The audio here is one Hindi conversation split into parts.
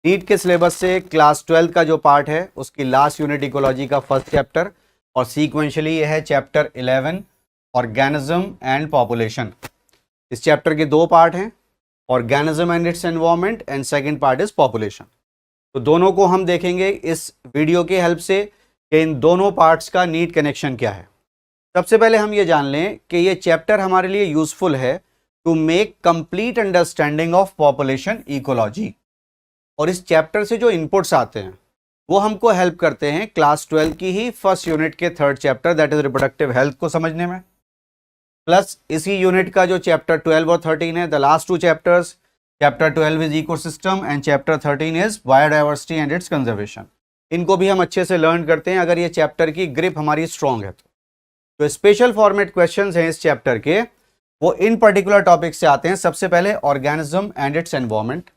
नीट के सिलेबस से क्लास 12 का जो पार्ट है उसकी लास्ट यूनिट इकोलॉजी का फर्स्ट चैप्टर, और सीक्वेंशियली ये है चैप्टर 11 ऑर्गेनिज्म एंड पॉपुलेशन। इस चैप्टर के दो पार्ट हैं, organism and it's environment and second part is population. तो दोनों को हम देखेंगे इस वीडियो की हेल्प से कि इन दोनों पार्ट्स का नीट कनेक्शन क्या है। सबसे पहले हम ये जान लें कि ये चैप्टर हमारे लिए यूजफुल है to make complete understanding of population ecology. और इस चैप्टर से जो इनपुट्स आते हैं वो हमको हेल्प करते हैं क्लास 12 की ही फर्स्ट यूनिट के third chapter that is reproductive health को समझने में, प्लस इसी यूनिट का जो चैप्टर 12 और 13 है, the last two chapters, chapter 12 is ecosystem and chapter 13 is biodiversity and it's conservation. इनको भी हम अच्छे से लर्न करते हैं अगर ये चैप्टर की ग्रिप हमारी स्ट्रांग है। तो स्पेशल फॉर्मेट क्वेश्चंस हैं इस चैप्टर के, वो इन पर्टिकुलर टॉपिक से आते हैं। सबसे पहले ऑर्गेनिज्म एंड इट्स एनवायरनमेंट।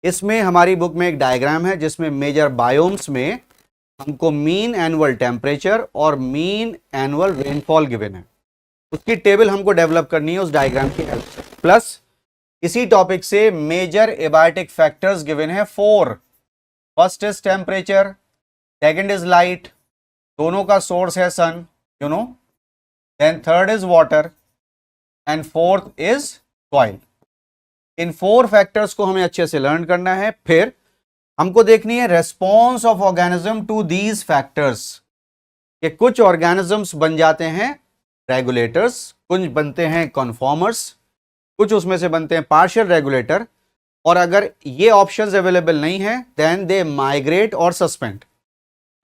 इसमें हमारी बुक में एक डायग्राम है जिसमें मेजर बायोम्स में हमको मीन एनुअल टेम्परेचर और मीन एनुअल रेनफॉल गिवन है, उसकी टेबल हमको डेवलप करनी है उस डायग्राम की हेल्प से। प्लस इसी टॉपिक से मेजर एबायोटिक फैक्टर्स गिवन है 4। First is temperature, second is light, दोनों का सोर्स है sun, you know, then third is water and fourth is soil. इन 4 फैक्टर्स को हमें अच्छे से लर्न करना है। फिर हमको देखनी है response of organism to these factors, कि कुछ ऑर्गेनिजम्स बन जाते हैं रेगुलेटर्स, कुछ बनते हैं कन्फॉर्मर्स, कुछ उसमें से बनते हैं पार्शियल रेगुलेटर, और अगर ये ऑप्शंस अवेलेबल नहीं है देन दे माइग्रेट और सस्पेंड।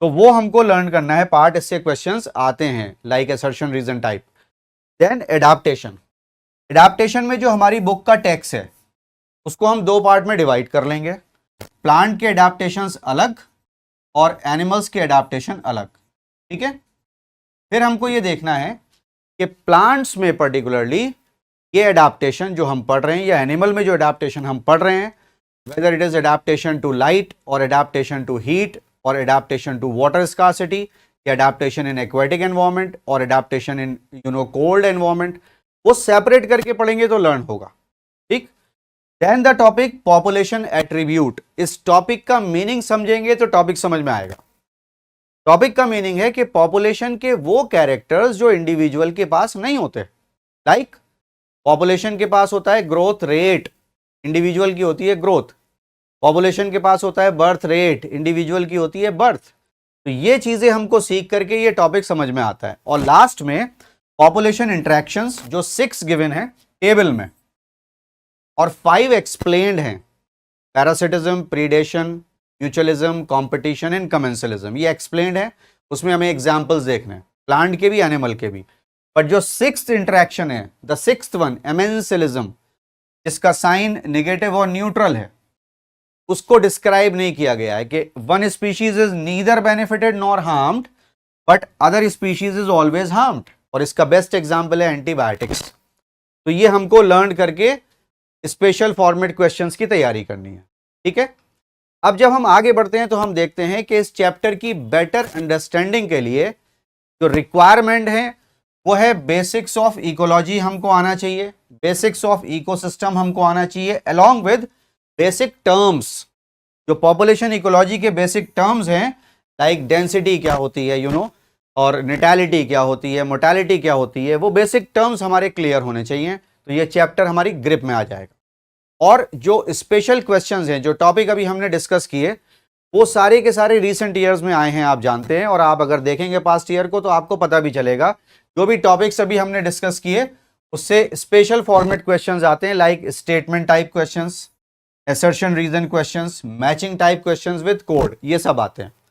तो वो हमको लर्न करना है पार्ट, इससे क्वेश्चंस आते हैं like assertion reason type. Then adaptation. Adaptation में जो हमारी बुक का टेक्स्ट है उसको हम 2 पार्ट में डिवाइड कर लेंगे, प्लांट के एडाप्टेशंस अलग और एनिमल्स के एडाप्टेशन अलग, ठीक है। फिर हमको ये देखना है कि प्लांट्स में पर्टिकुलरली ये एडाप्टेशन जो हम पढ़ रहे हैं या एनिमल में जो एडाप्टेशन हम पढ़ रहे हैं, whether it is adaptation to light और एडाप्टेशन टू हीट और एडाप्टेशन टू वाटर स्कार्सिटी, या एडाप्टेशन इन एक्वेटिक एनवायरनमेंट और एडाप्टेशन इन कोल्ड एनवायरनमेंट, वो सेपरेट करके पढ़ेंगे तो लर्न होगा, ठीक। Then the topic population attribute. इस टॉपिक का मीनिंग समझेंगे तो टॉपिक समझ में आएगा। टॉपिक का मीनिंग है कि पॉपुलेशन के वो कैरेक्टर्स जो इंडिविजुअल के पास नहीं होते। लाइक पॉपुलेशन के पास होता है ग्रोथ रेट, इंडिविजुअल की होती है ग्रोथ। पॉपुलेशन के पास होता है बर्थ रेट, इंडिविजुअल की होती है बर्थ। तो ये चीजें हमको सीख करके ये टॉपिक समझ में आता है। और लास्ट में पॉपुलेशन इंटरेक्शंस जो 6 गिवन है टेबल में और 5 एक्सप्लेन्ड हैं, parasitism, predation, mutualism, competition and commensalism, ये एक्सप्लेन्ड है। उसमें हमें एग्जांपल्स देखने हैं प्लांट के भी एनिमल के भी। बट जो 6th इंटरेक्शन है, द 6th वन, एमेंसिलिज्म, जिसका साइन नेगेटिव और न्यूट्रल है, उसको डिस्क्राइब नहीं किया गया है कि one species is neither benefited nor harmed but other species is always harmed, और इसका बेस्ट एग्जांपल है एंटीबायोटिक्स। तो ये हमको लर्न करके स्पेशल फॉर्मेट क्वेश्चंस की तैयारी करनी है, ठीक है। अब जब हम आगे बढ़ते हैं तो हम देखते हैं कि इस चैप्टर की बेटर अंडरस्टैंडिंग के लिए जो रिक्वायरमेंट है वो है बेसिक्स ऑफ इकोलॉजी हमको आना चाहिए, बेसिक्स ऑफ इकोसिस्टम हमको आना चाहिए, अलोंग विद बेसिक टर्म्स। जो पॉपुलेशन इकोलॉजी के बेसिक टर्म्स हैं लाइक डेंसिटी क्या होती है, यू नो, और नेटैलिटी क्या होती है, मोर्टेलिटी क्या होती है, वो बेसिक टर्म्स हमारे क्लियर होने चाहिए। तो ये चैप्टर हमारी ग्रिप में आ जाएगा। और जो स्पेशल क्वेश्चंस हैं, जो टॉपिक अभी हमने डिस्कस किए, वो सारे के सारे रीसेंट ईयर्स में आए हैं, आप जानते हैं। और आप अगर देखेंगे पास्ट ईयर को तो आपको पता भी चलेगा जो भी टॉपिक्स अभी हमने डिस्कस किए उससे स्पेशल फॉर्मेट क्वेश्चंस आते हैं, like statement type questions, assertion reason questions, matching type questions with code, ये सब आते हैं।